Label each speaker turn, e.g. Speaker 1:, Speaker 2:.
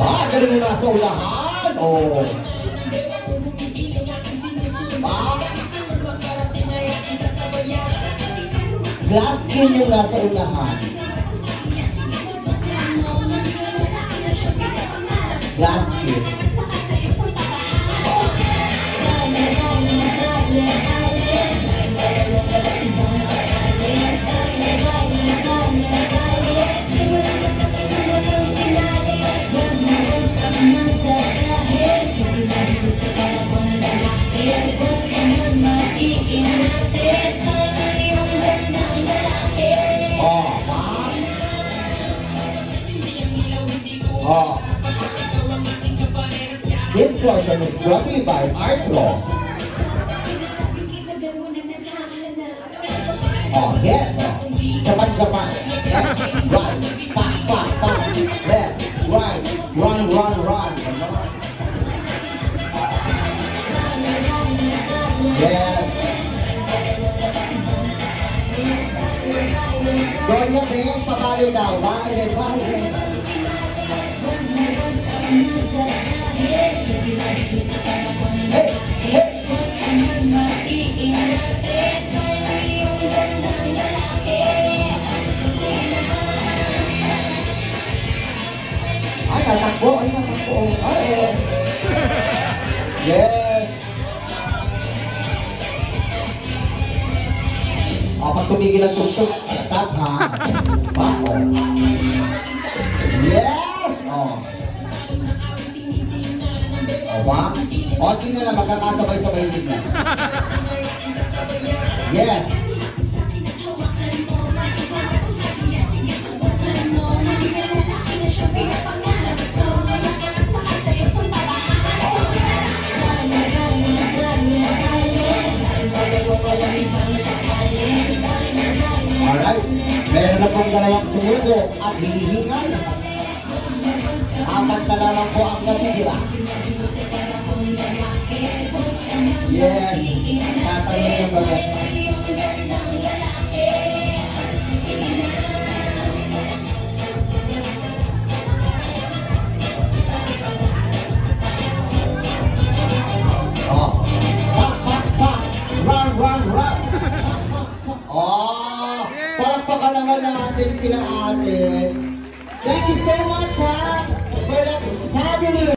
Speaker 1: Ah, galing mo nasa ulahan. Oh. Ah. Glass skin yung nasa unahan. Glass skin. This portion is brought to you by Artflow. Oh, yes. Oh. Japan, Japan. Left, right, back, back, back. Left, right, run, run, run. Yes. Donya Peng, pabali daw. Bali, bali. Hey, hey. Ay, natakbo. Ay, natakbo. Ay, yes. Oh, pag tumigil ang tugtog, stop ha. Wow. Yes. Oh. O ba? O, tingnan na magkakasabay-sabay din na. Yes! Alright, meron na pong dalawang sumudo at hinihingal. Apat na lang po ang natitira. Yes, tatanong yung bagat. Oh, pak, pak, pak, run, run, run. Oh, palakpakan naman natin sila ate. Thank you so much ha, for that fabulous.